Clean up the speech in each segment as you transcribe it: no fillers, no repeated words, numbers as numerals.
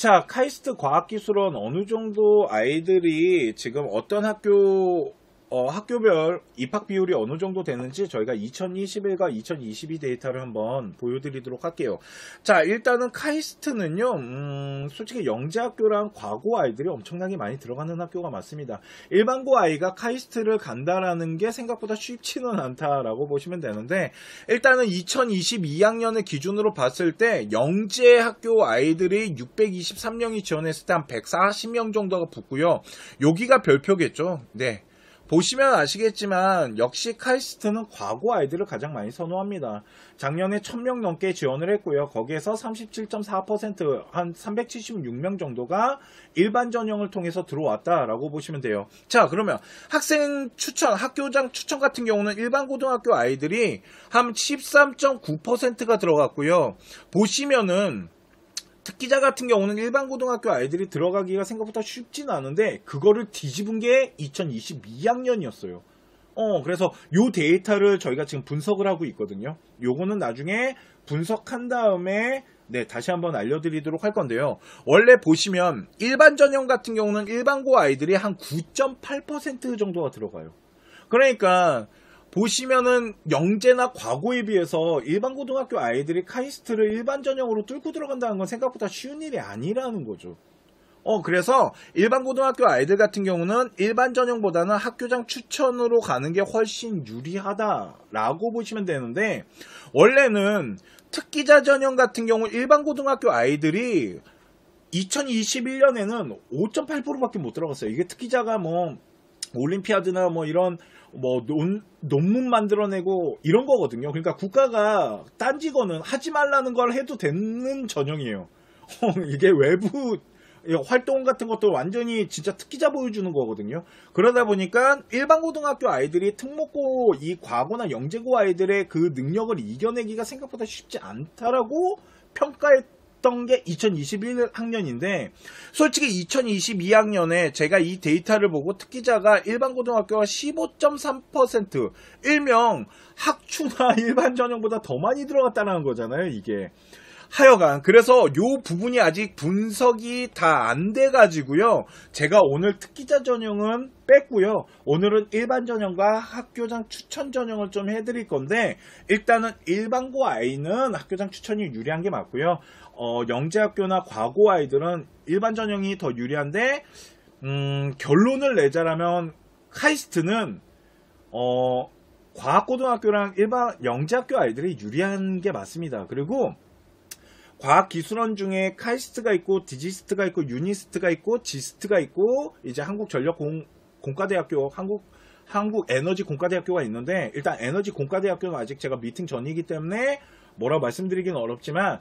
자, 카이스트 과학기술원 어느 정도 아이들이 지금 어떤 학교별 입학 비율이 어느 정도 되는지 저희가 2021과 2022 데이터를 한번 보여드리도록 할게요. 자, 일단은 카이스트는요, 솔직히 영재학교랑 과고 아이들이 엄청나게 많이 들어가는 학교가 맞습니다. 일반고 아이가 카이스트를 간다라는 게 생각보다 쉽지는 않다라고 보시면 되는데, 일단은 2022학년을 기준으로 봤을 때 영재학교 아이들이 623명이 지원했을 때 한 140명 정도가 붙고요. 여기가 별표겠죠. 네. 보시면 아시겠지만 역시 카이스트는 과고 아이들을 가장 많이 선호합니다. 작년에 1000명 넘게 지원을 했고요. 거기에서 37.4% 한 376명 정도가 일반 전형을 통해서 들어왔다라고 보시면 돼요. 자, 그러면 학생 추천, 학교장 추천 같은 경우는 일반 고등학교 아이들이 한 13.9%가 들어갔고요. 보시면은 특기자 같은 경우는 일반 고등학교 아이들이 들어가기가 생각보다 쉽지는 않은데 그거를 뒤집은 게 2022학년이었어요. 그래서 요 데이터를 저희가 지금 분석을 하고 있거든요. 요거는 나중에 분석한 다음에 다시 한번 알려드리도록 할 건데요. 원래 보시면 일반 전형 같은 경우는 일반고 아이들이 한 9.8% 정도가 들어가요. 그러니까 보시면은 영재나 과고에 비해서 일반 고등학교 아이들이 카이스트를 일반 전형으로 뚫고 들어간다는 건 생각보다 쉬운 일이 아니라는 거죠. 그래서 일반 고등학교 아이들 같은 경우는 일반 전형보다는 학교장 추천으로 가는 게 훨씬 유리하다라고 보시면 되는데, 원래는 특기자 전형 같은 경우 일반 고등학교 아이들이 2021년에는 5.8%밖에 못 들어갔어요. 이게 특기자가 뭐 올림피아드나 뭐 이런 논문 만들어내고 이런 거거든요. 그러니까 국가가 딴지거는 하지 말라는 걸 해도 되는 전형이에요. 이게 외부 활동 같은 것도 완전히 진짜 특기자 보여주는 거거든요. 그러다 보니까 일반 고등학교 아이들이 특목고 이 과고나 영재고 아이들의 그 능력을 이겨내기가 생각보다 쉽지 않다라고 평가했던 게 2021학년인데, 솔직히 2022학년에 제가 이 데이터를 보고 특기자가 일반 고등학교가 15.3%, 일명 학추나 일반 전형보다 더 많이 들어갔다는 거잖아요, 이게. 하여간 그래서 요 부분이 아직 분석이 다 안 돼가지고요, 제가 오늘 특기자 전형은 뺐고요. 오늘은 일반 전형과 학교장 추천 전형을 좀 해드릴 건데, 일단은 일반고 아이는 학교장 추천이 유리한 게 맞고요. 영재학교나 과고 아이들은 일반 전형이 더 유리한데, 결론을 내자라면 카이스트는 과학고등학교랑 일반 영재학교 아이들이 유리한 게 맞습니다. 그리고 과학기술원 중에 카이스트가 있고 디지스트가 있고 유니스트가 있고 지스트가 있고 이제 한국전력공과대학교, 한국에너지공과대학교가 있는데, 일단 에너지공과대학교는 아직 제가 미팅 전이기 때문에 뭐라고 말씀드리기는 어렵지만,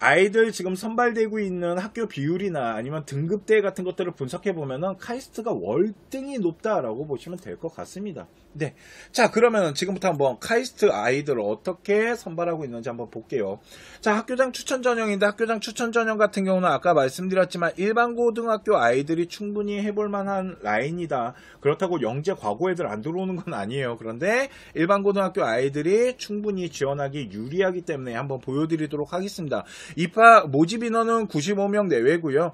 아이들 지금 선발되고 있는 학교 비율이나 아니면 등급대 같은 것들을 분석해 보면은 카이스트가 월등히 높다라고 보시면 될 것 같습니다. 네. 자, 그러면 지금부터 한번 카이스트 아이들을 어떻게 선발하고 있는지 한번 볼게요. 자, 학교장 추천 전형인데, 학교장 추천 전형 같은 경우는 아까 말씀드렸지만 일반 고등학교 아이들이 충분히 해볼 만한 라인이다. 그렇다고 영재 과고 애들 안 들어오는 건 아니에요. 그런데 일반 고등학교 아이들이 충분히 지원하기 유리하기 때문에 한번 보여드리도록 하겠습니다. 입학 모집 인원은 95명 내외고요.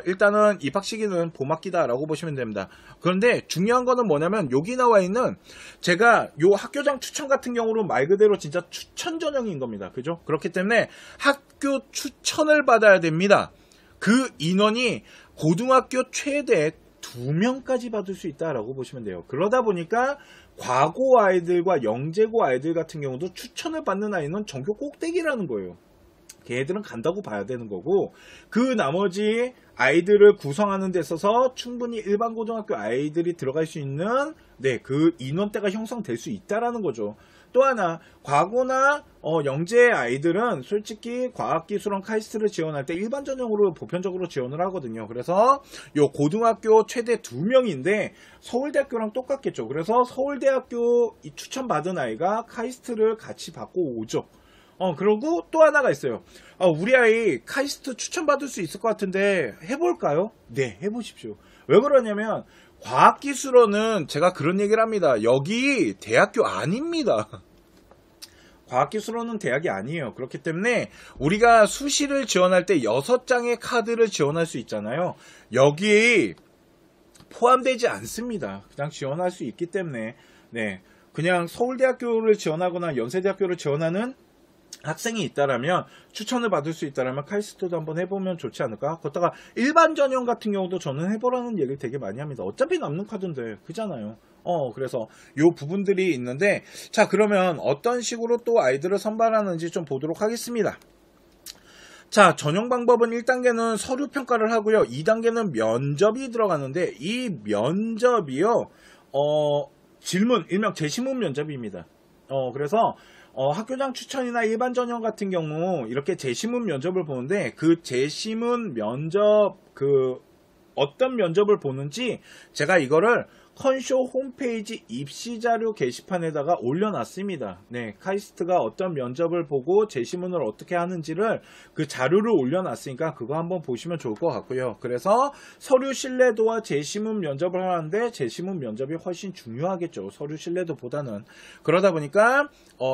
일단은 입학 시기는 봄학기다라고 보시면 됩니다. 그런데 중요한 거는 뭐냐면, 여기 나와 있는 제가 요 학교장 추천 같은 경우는 말 그대로 진짜 추천 전형인 겁니다. 그죠? 그렇기 때문에 학교 추천을 받아야 됩니다. 그 인원이 고등학교 최대 2명까지 받을 수 있다라고 보시면 돼요. 그러다 보니까 과고 아이들과 영재고 아이들 같은 경우도 추천을 받는 아이는 전교 꼭대기라는 거예요. 걔네들은 간다고 봐야 되는 거고, 그 나머지 아이들을 구성하는 데 있어서 충분히 일반 고등학교 아이들이 들어갈 수 있는 그 인원대가 형성될 수 있다라는 거죠. 또 하나, 과고나 영재 아이들은 솔직히 과학기술원 카이스트를 지원할 때 일반 전형으로 보편적으로 지원을 하거든요. 그래서 요 고등학교 최대 2명인데 서울대학교랑 똑같겠죠. 그래서 서울대학교 추천받은 아이가 카이스트를 같이 받고 오죠. 그리고 또 하나가 있어요. 우리 아이 카이스트 추천받을 수 있을 것 같은데 해볼까요? 네, 해보십시오. 왜 그러냐면, 과학기술원은 제가 그런 얘기를 합니다. 여기 대학교 아닙니다. 과학기술원은 대학이 아니에요. 그렇기 때문에 우리가 수시를 지원할 때 6장의 카드를 지원할 수 있잖아요. 여기에 포함되지 않습니다. 그냥 지원할 수 있기 때문에 네, 그냥 서울대학교를 지원하거나 연세대학교를 지원하는 학생이 있다라면, 추천을 받을 수 있다라면 카이스트도 한번 해보면 좋지 않을까. 거기다가 일반 전형 같은 경우도 저는 해보라는 얘기를 되게 많이 합니다. 어차피 남는 카드인데 그잖아요. 그래서 요 부분들이 있는데, 자, 그러면 어떤 식으로 또 아이들을 선발하는지 좀 보도록 하겠습니다. 자, 전형 방법은 1단계는 서류 평가를 하고요. 2단계는 면접이 들어가는데, 이 면접이요, 질문, 일명 재시문 면접입니다. 그래서 학교장 추천이나 일반 전형 같은 경우 이렇게 재시문 면접을 보는데, 그 재시문 면접, 어떤 면접을 보는지 제가 이거를 컨쇼 홈페이지 입시자료 게시판에다가 올려놨습니다. 네, 카이스트가 어떤 면접을 보고 재시문을 어떻게 하는지를 그 자료를 올려놨으니까 그거 한번 보시면 좋을 것 같고요. 그래서 서류 신뢰도와 재시문 면접을 하는데, 재시문 면접이 훨씬 중요하겠죠. 서류 신뢰도보다는. 그러다 보니까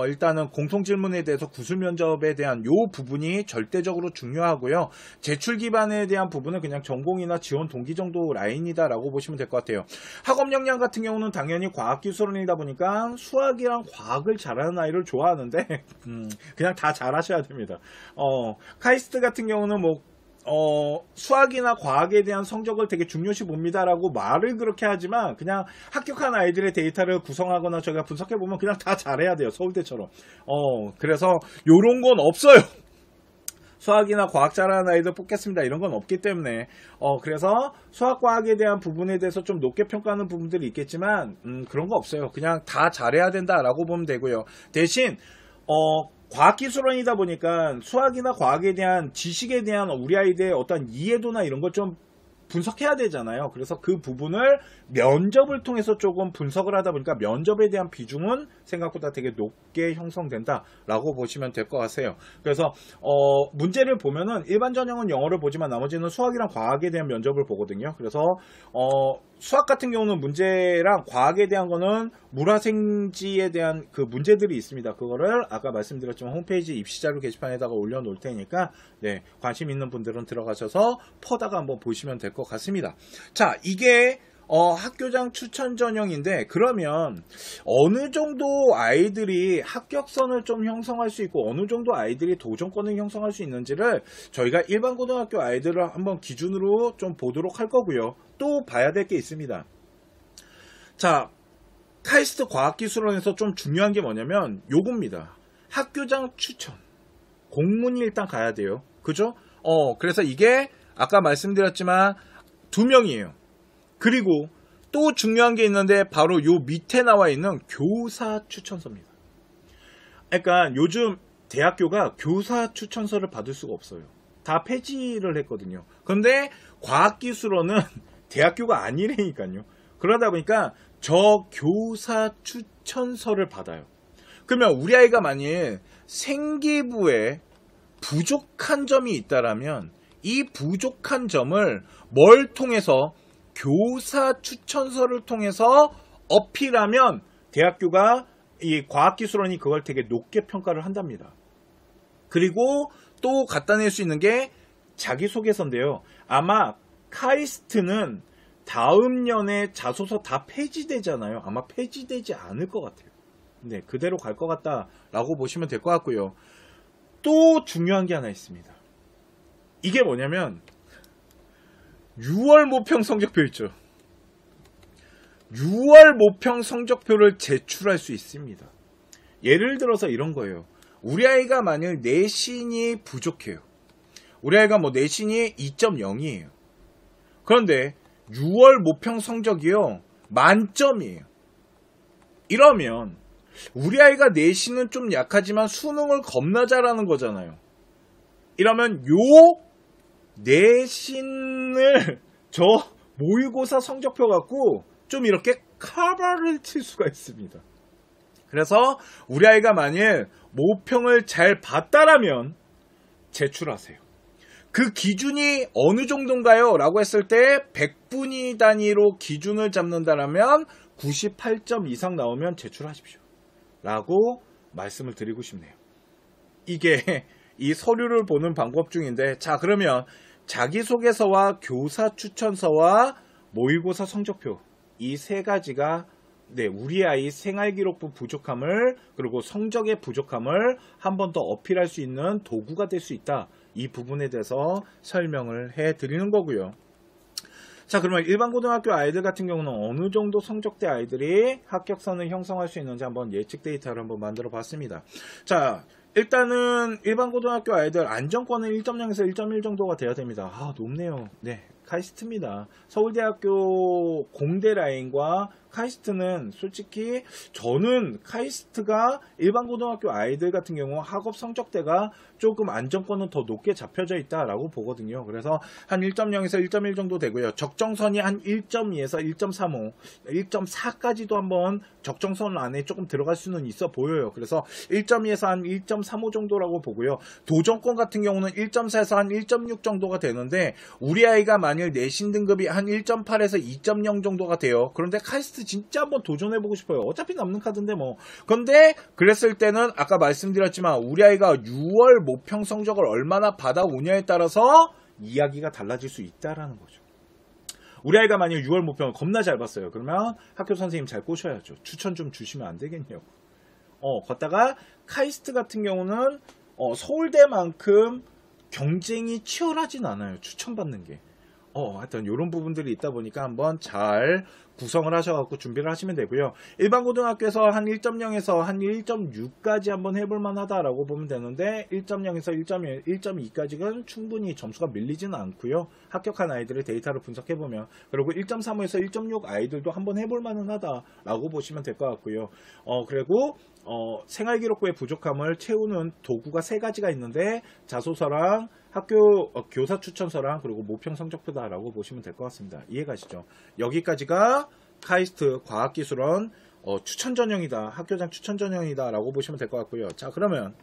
일단은 공통질문에 대해서 구술 면접에 대한 요 부분이 절대적으로 중요하고요. 제출 기반에 대한 부분은 그냥 전공이나 지원 동기 정도 라인이다 라고 보시면 될 것 같아요. 학업 역량 같은 경우는 당연히 과학기술원이다 보니까 수학이랑 과학을 잘하는 아이를 좋아하는데 그냥 다 잘하셔야 됩니다. 카이스트 같은 경우는 뭐 수학이나 과학에 대한 성적을 되게 중요시 봅니다라고 말을 그렇게 하지만, 그냥 합격한 아이들의 데이터를 구성하거나 저희가 분석해보면 그냥 다 잘해야 돼요. 서울대처럼. 그래서 요런 건 없어요. 수학이나 과학 잘하는 아이들 뽑겠습니다, 이런 건 없기 때문에. 그래서 수학과학에 대한 부분에 대해서 좀 높게 평가하는 부분들이 있겠지만 그런 거 없어요. 그냥 다 잘해야 된다라고 보면 되고요. 대신 과학기술원이다 보니까 수학이나 과학에 대한 지식에 대한 우리 아이들의 어떤 이해도나 이런 걸 좀 분석해야 되잖아요. 그래서 그 부분을 면접을 통해서 조금 분석을 하다 보니까 면접에 대한 비중은 생각보다 되게 높게 형성된다라고 보시면 될 것 같아요. 그래서 문제를 보면은 일반 전형은 영어를 보지만 나머지는 수학이랑 과학에 대한 면접을 보거든요. 그래서 수학 같은 경우는 문제랑 과학에 대한 거는 물화생지에 대한 그 문제들이 있습니다. 그거를 아까 말씀드렸지만 홈페이지 입시자료 게시판에다가 올려놓을 테니까 네, 관심 있는 분들은 들어가셔서 퍼다가 한번 보시면 될 것 같습니다. 자, 이게 학교장 추천 전형인데, 그러면 어느 정도 아이들이 합격선을 좀 형성할 수 있고 어느 정도 아이들이 도전권을 형성할 수 있는지를 저희가 일반 고등학교 아이들을 한번 기준으로 좀 보도록 할 거고요. 또 봐야 될 게 있습니다. 자, 카이스트 과학기술원에서 좀 중요한 게 뭐냐면 요겁니다. 학교장 추천. 공문이 일단 가야 돼요. 그죠? 그래서 이게 아까 말씀드렸지만 2명이에요. 그리고 또 중요한 게 있는데 바로 요 밑에 나와 있는 교사 추천서입니다. 그러니까 요즘 대학교가 교사 추천서를 받을 수가 없어요. 다 폐지를 했거든요. 그런데 과학기술원은 대학교가 아니라니까요. 그러다 보니까 저 교사 추천서를 받아요. 그러면 우리 아이가 만일 생기부에 부족한 점이 있다라면 이 부족한 점을 뭘 통해서, 교사 추천서를 통해서 어필하면 대학교가, 이 과학기술원이 그걸 되게 높게 평가를 한답니다. 그리고 또 갖다 낼 수 있는 게 자기소개서인데요. 아마 카이스트는 다음 년에 자소서 다 폐지되잖아요. 아마 폐지되지 않을 것 같아요. 네, 그대로 갈 것 같다라고 보시면 될 것 같고요. 또 중요한 게 하나 있습니다. 이게 뭐냐면 6월 모평 성적표 있죠. 6월 모평 성적표를 제출할 수 있습니다. 예를 들어서 이런 거예요. 우리 아이가 만약 내신이 부족해요. 우리 아이가 뭐 내신이 2.0이에요. 그런데 6월 모평 성적이요, 만점이에요. 이러면 우리 아이가 내신은 좀 약하지만 수능을 겁나 잘하는 거잖아요. 이러면 요 내신을 저 모의고사 성적표 갖고 좀 이렇게 커버를 칠 수가 있습니다. 그래서 우리 아이가 만일 모평을 잘 봤다라면 제출하세요. 그 기준이 어느 정도인가요? 라고 했을 때 100분위 단위로 기준을 잡는다라면 98점 이상 나오면 제출하십시오. 라고 말씀을 드리고 싶네요. 이게 이 서류를 보는 방법 중인데, 자 그러면 자기소개서와 교사 추천서와 모의고사 성적표, 이 세 가지가 우리 아이 생활기록부 부족함을, 그리고 성적의 부족함을 한 번 더 어필할 수 있는 도구가 될 수 있다. 이 부분에 대해서 설명을 해 드리는 거고요. 자, 그러면 일반 고등학교 아이들 같은 경우는 어느 정도 성적대 아이들이 합격선을 형성할 수 있는지 한번 예측 데이터를 한번 만들어 봤습니다. 자, 일단은 일반 고등학교 아이들 안정권은 1.0에서 1.1 정도가 돼야 됩니다. 아, 높네요. 네, 카이스트입니다. 서울대학교 공대 라인과 카이스트는 솔직히 저는 카이스트가 일반 고등학교 아이들 같은 경우 학업 성적대가 조금 안정권은 더 높게 잡혀져 있다라고 보거든요. 그래서 한 1.0에서 1.1 정도 되고요. 적정선이 한 1.2에서 1.35, 1.4까지도 한번 적정선 안에 조금 들어갈 수는 있어 보여요. 그래서 1.2에서 한 1.35 정도라고 보고요. 도전권 같은 경우는 1.4에서 한 1.6 정도가 되는데, 우리 아이가 만일 내신 등급이 한 1.8에서 2.0 정도가 돼요. 그런데 카이스트 진짜 한번 도전해보고 싶어요. 어차피 남는 카드인데 뭐. 근데 그랬을 때는 아까 말씀드렸지만 우리 아이가 6월 모평 성적을 얼마나 받아오냐에 따라서 이야기가 달라질 수 있다라는 거죠. 우리 아이가 만약 6월 모평을 겁나 잘 봤어요. 그러면 학교 선생님 잘 꼬셔야죠. 추천 좀 주시면 안 되겠냐고. 걷다가 카이스트 같은 경우는 서울대만큼 경쟁이 치열하진 않아요. 추천받는 게. 하여튼 이런 부분들이 있다 보니까 한번 잘 구성을 하셔갖고 준비를 하시면 되고요. 일반 고등학교에서 한 1.0에서 한 1.6까지 한번 해볼 만하다라고 보면 되는데, 1.0에서 1.1, 1.2까지는 충분히 점수가 밀리지는 않고요. 합격한 아이들의 데이터를 분석해보면, 그리고 1.35에서 1.6 아이들도 한번 해볼 만은 하다라고 보시면 될 것 같고요. 그리고 생활기록부의 부족함을 채우는 도구가 세 가지가 있는데, 자소서랑 학교 교사 추천서랑 그리고 모평 성적표다라고 보시면 될 것 같습니다. 이해가시죠? 여기까지가 카이스트 과학기술원 추천 전형이다, 학교장 추천 전형이다 라고 보시면 될 것 같고요. 자, 그러면